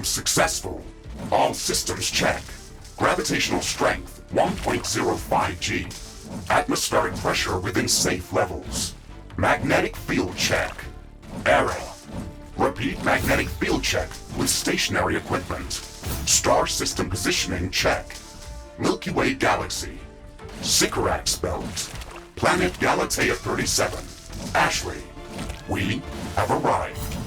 successful. All systems check. Gravitational strength 1.05 G. Atmospheric pressure within safe levels. Magnetic field check. Error. Repeat magnetic field check with stationary equipment. Star system positioning check. Milky Way galaxy. Sycorax belt. Planet Galatea 37. Ashley, we have arrived.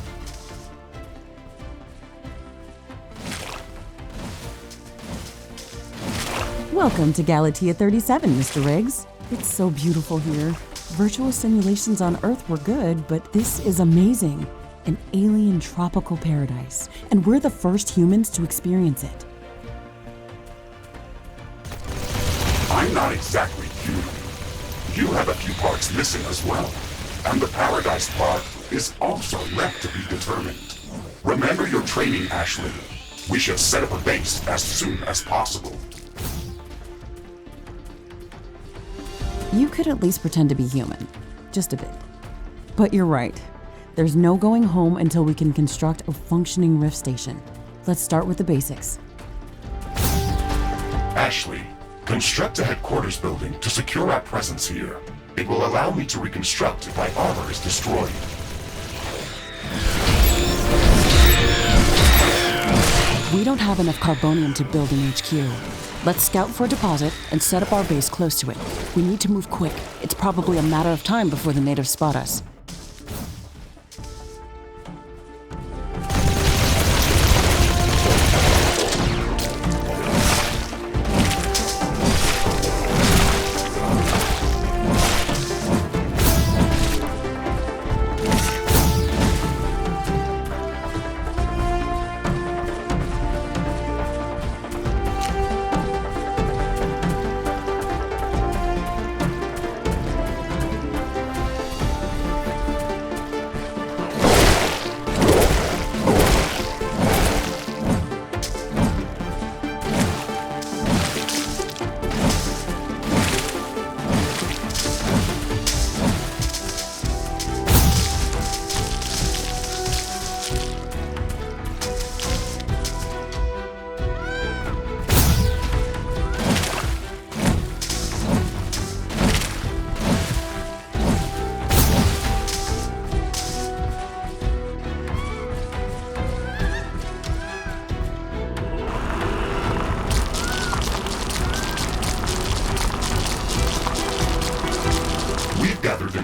Welcome to Galatea 37, Mr. Riggs. It's so beautiful here. Virtual simulations on Earth were good, but this is amazing. An alien tropical paradise, and we're the first humans to experience it. I'm not exactly human. You have a few parts missing as well. And the paradise part is also left to be determined. Remember your training, Ashley. We should set up a base as soon as possible. You could at least pretend to be human. Just a bit. But you're right. There's no going home until we can construct a functioning Rift station. Let's start with the basics. Ashley, construct a headquarters building to secure our presence here. It will allow me to reconstruct if my armor is destroyed. We don't have enough carbonium to build an HQ. Let's scout for a deposit and set up our base close to it. We need to move quick. It's probably a matter of time before the natives spot us.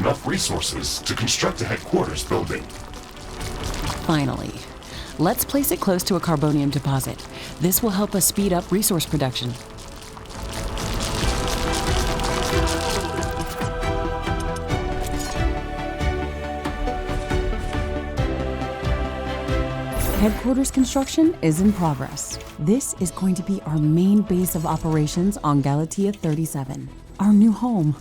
Enough resources to construct a headquarters building. Finally. Let's place it close to a carbonium deposit. This will help us speed up resource production. Headquarters construction is in progress. This is going to be our main base of operations on Galatea 37, our new home.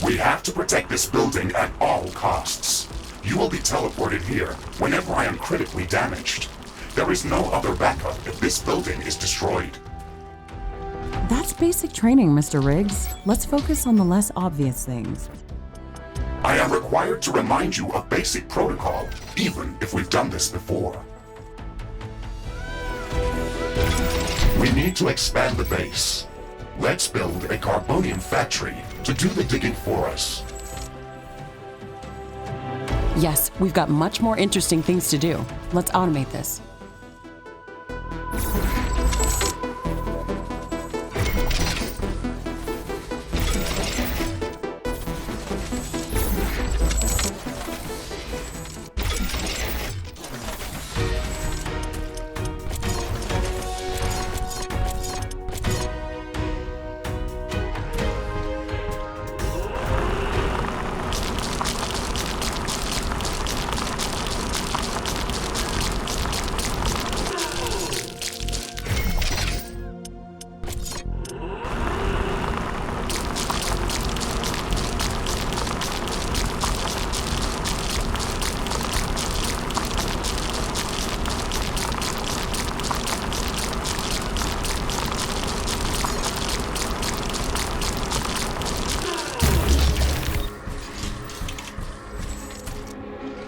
We have to protect this building at all costs. You will be teleported here whenever I am critically damaged. There is no other backup if this building is destroyed. That's basic training, Mr. Riggs. Let's focus on the less obvious things. I am required to remind you of basic protocol, even if we've done this before. We need to expand the base. Let's build a carbonium factory to do the digging for us. Yes, we've got much more interesting things to do. Let's automate this.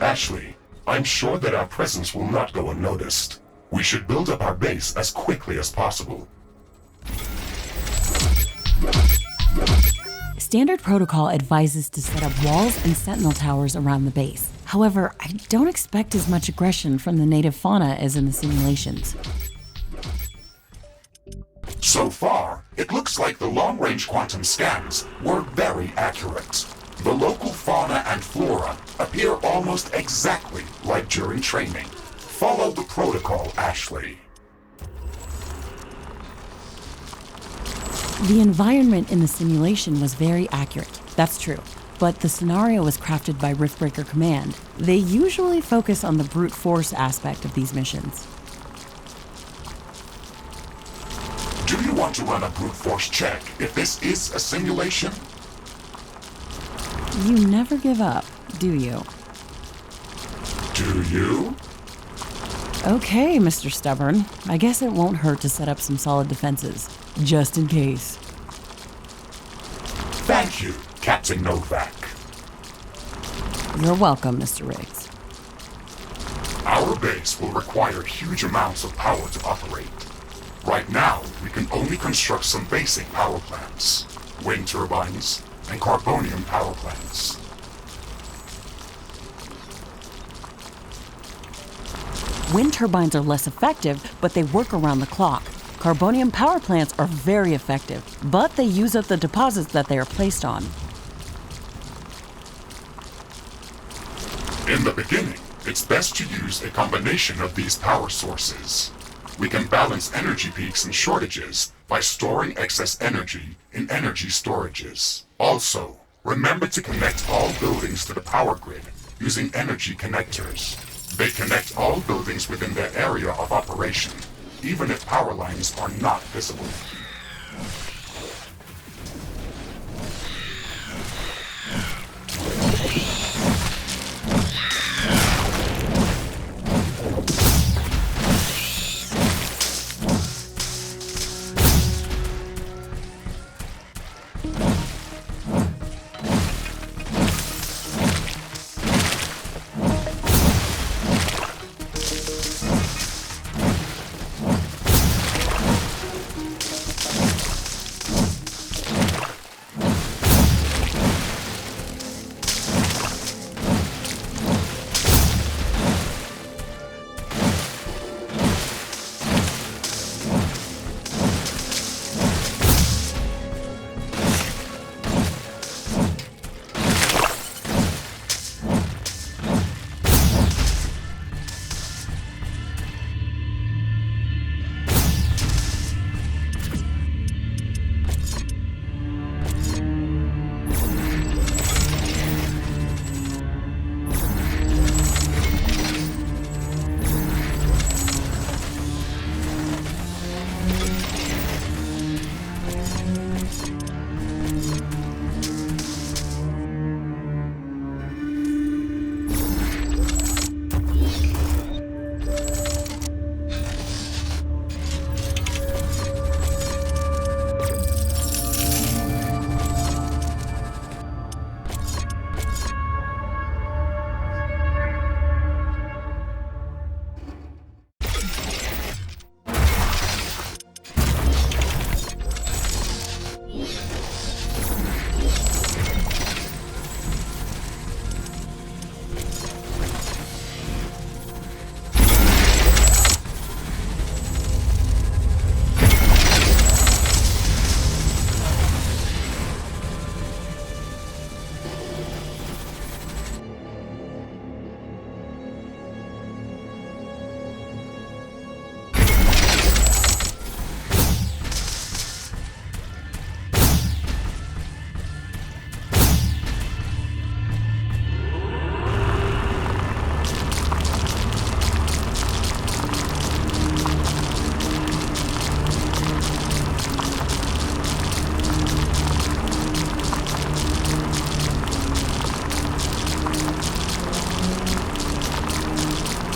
Ashley, I'm sure that our presence will not go unnoticed. We should build up our base as quickly as possible. Standard protocol advises to set up walls and sentinel towers around the base. However, I don't expect as much aggression from the native fauna as in the simulations. So far, it looks like the long-range quantum scans were very accurate. The local fauna and flora appear almost exactly like during training. Follow the protocol, Ashley. The environment in the simulation was very accurate, that's true. But the scenario was crafted by Riftbreaker Command. They usually focus on the brute force aspect of these missions. Do you want to run a brute force check if this is a simulation? You never give up, do you? Do you? Okay, Mr. Stubborn. I guess it won't hurt to set up some solid defenses, just in case. Thank you, Captain Novak. You're welcome, Mr. Riggs. Our base will require huge amounts of power to operate. Right now, we can only construct some basic power plants, wind turbines, and carbonium power plants. Wind turbines are less effective, but they work around the clock. Carbonium power plants are very effective, but they use up the deposits that they are placed on. In the beginning, it's best to use a combination of these power sources. We can balance energy peaks and shortages by storing excess energy in energy storages. Also, remember to connect all buildings to the power grid using energy connectors. They connect all buildings within their area of operation, even if power lines are not visible.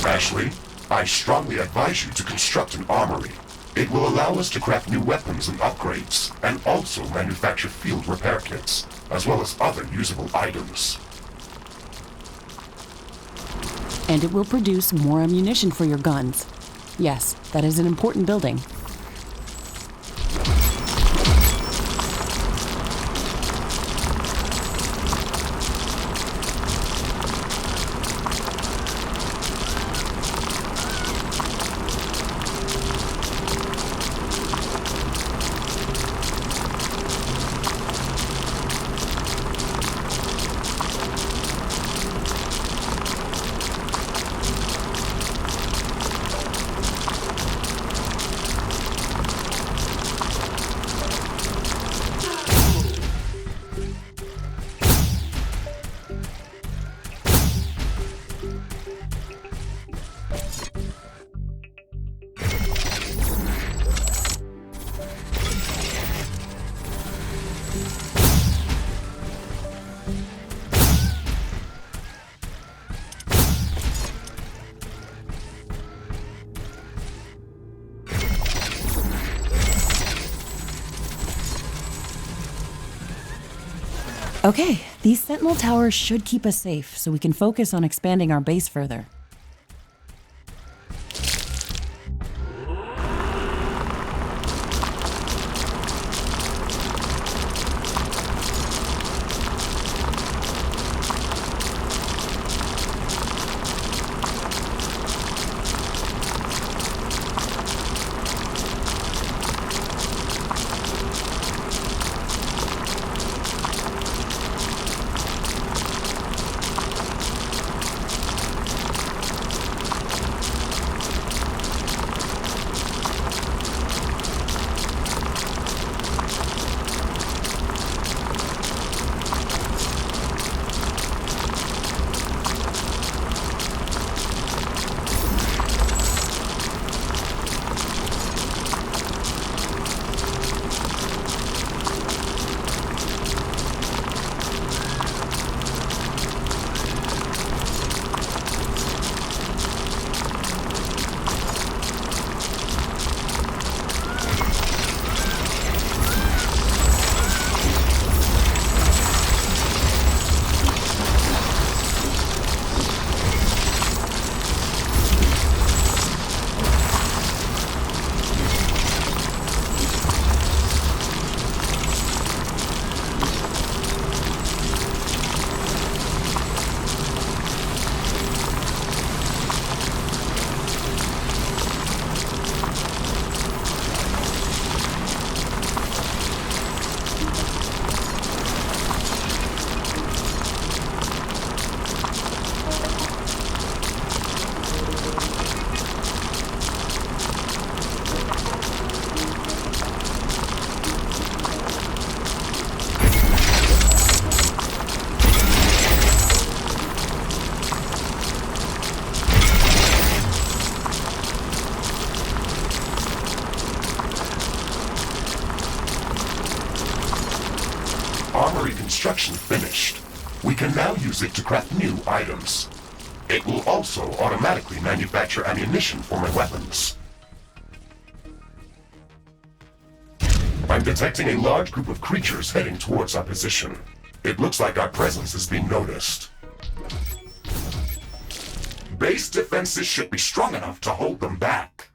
Ashley, I strongly advise you to construct an armory. It will allow us to craft new weapons and upgrades, and also manufacture field repair kits, as well as other usable items. and it will produce more ammunition for your guns. Yes, that is an important building. Okay, these sentinel towers should keep us safe, so we can focus on expanding our base further. Armory construction finished. We can now use it to craft new items. It will also automatically manufacture ammunition for my weapons. I'm detecting a large group of creatures heading towards our position. It looks like our presence is being noticed. Base defenses should be strong enough to hold them back.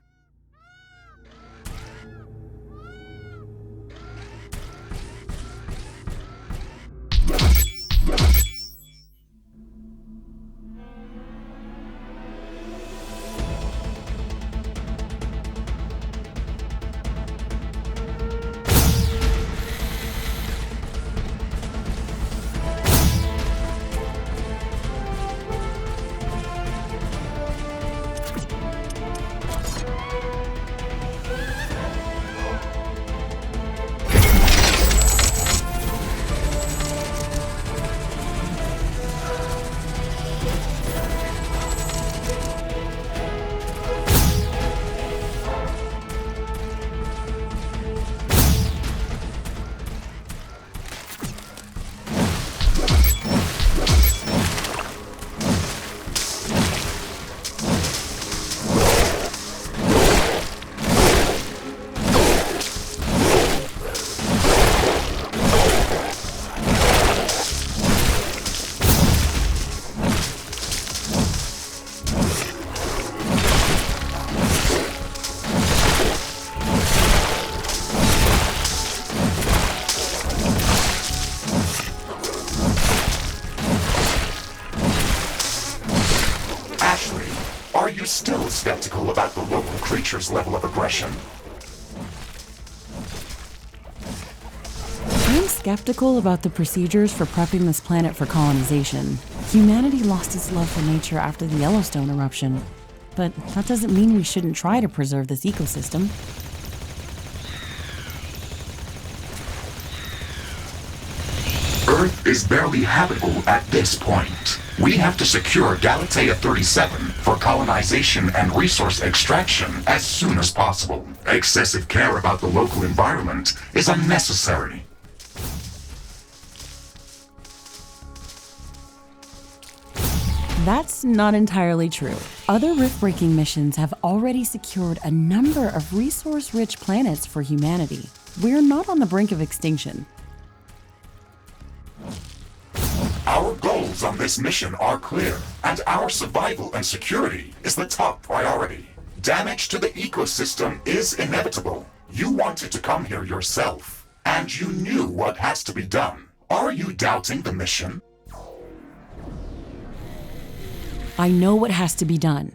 still skeptical about the local creature's level of aggression? I'm skeptical about the procedures for prepping this planet for colonization. Humanity lost its love for nature after the Yellowstone eruption, but that doesn't mean we shouldn't try to preserve this ecosystem. Earth is barely habitable at this point. We have to secure Galatea 37 for colonization and resource extraction as soon as possible. Excessive care about the local environment is unnecessary. That's not entirely true. Other rift-breaking missions have already secured a number of resource-rich planets for humanity. We're not on the brink of extinction. Our goals on this mission are clear, and our survival and security is the top priority. Damage to the ecosystem is inevitable. You wanted to come here yourself, and you knew what has to be done. Are you doubting the mission? I know what has to be done.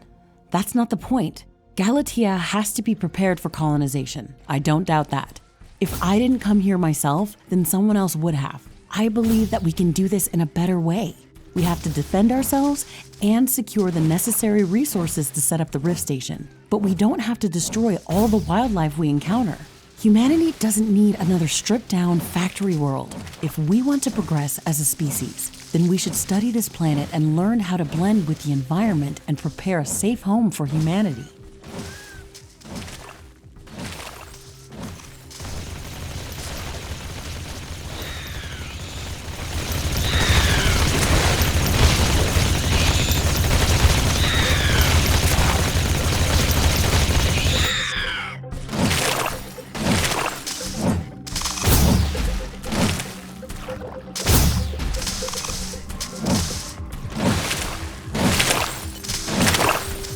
That's not the point. Galatea has to be prepared for colonization. I don't doubt that. If I didn't come here myself, then someone else would have. I believe that we can do this in a better way. We have to defend ourselves and secure the necessary resources to set up the Rift Station. But we don't have to destroy all the wildlife we encounter. Humanity doesn't need another stripped-down factory world. If we want to progress as a species, then we should study this planet and learn how to blend with the environment and prepare a safe home for humanity.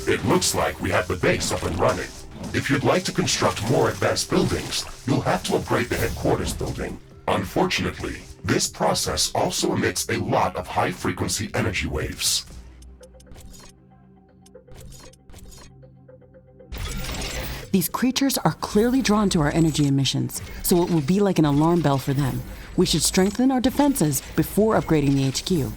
It looks like we have the base up and running. If you'd like to construct more advanced buildings, you'll have to upgrade the headquarters building. Unfortunately, this process also emits a lot of high-frequency energy waves. These creatures are clearly drawn to our energy emissions, so it will be like an alarm bell for them. We should strengthen our defenses before upgrading the HQ.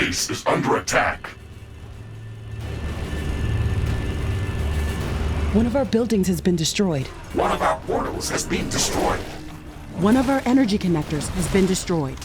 base is under attack. One of our buildings has been destroyed. One of our portals has been destroyed. One of our energy connectors has been destroyed.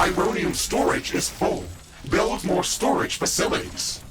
Ironium storage is full. Build more storage facilities.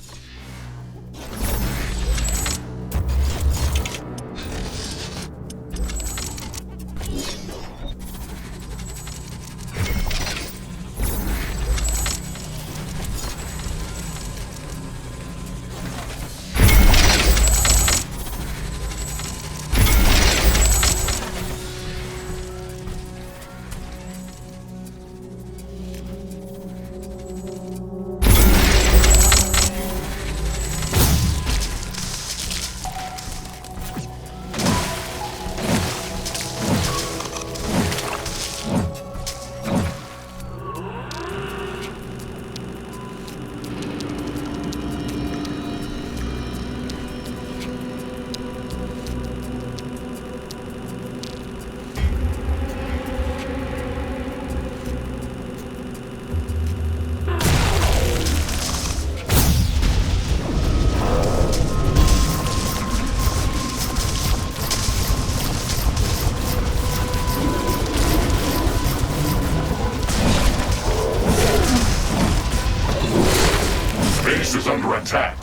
Base is under attack.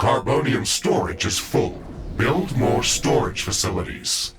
Carbonium storage is full. Build more storage facilities.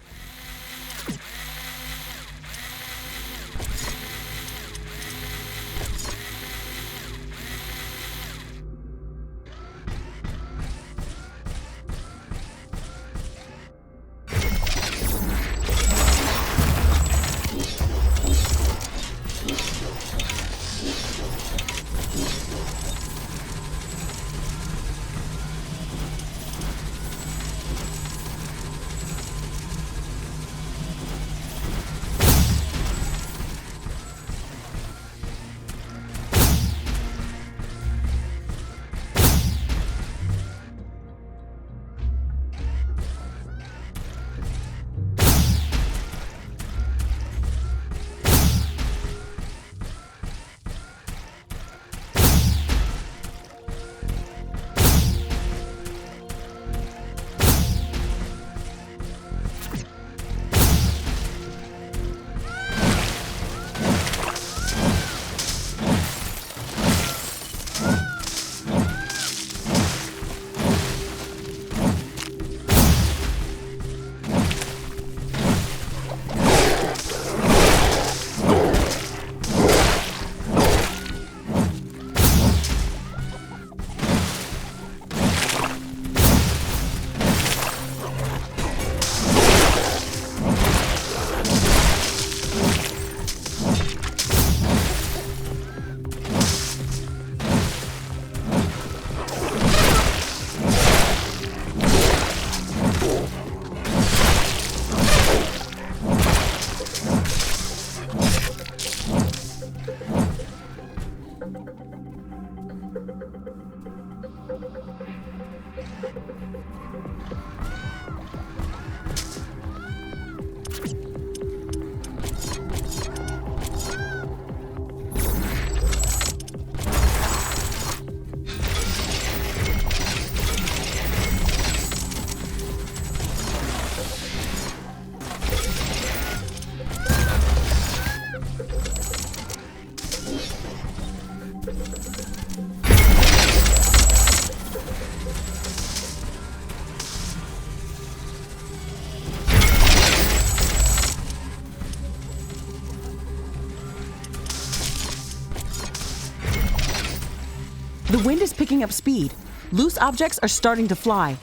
The wind is picking up speed. Loose objects are starting to fly.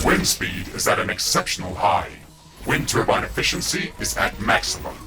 Wind speed is at an exceptional high. Wind turbine efficiency is at maximum.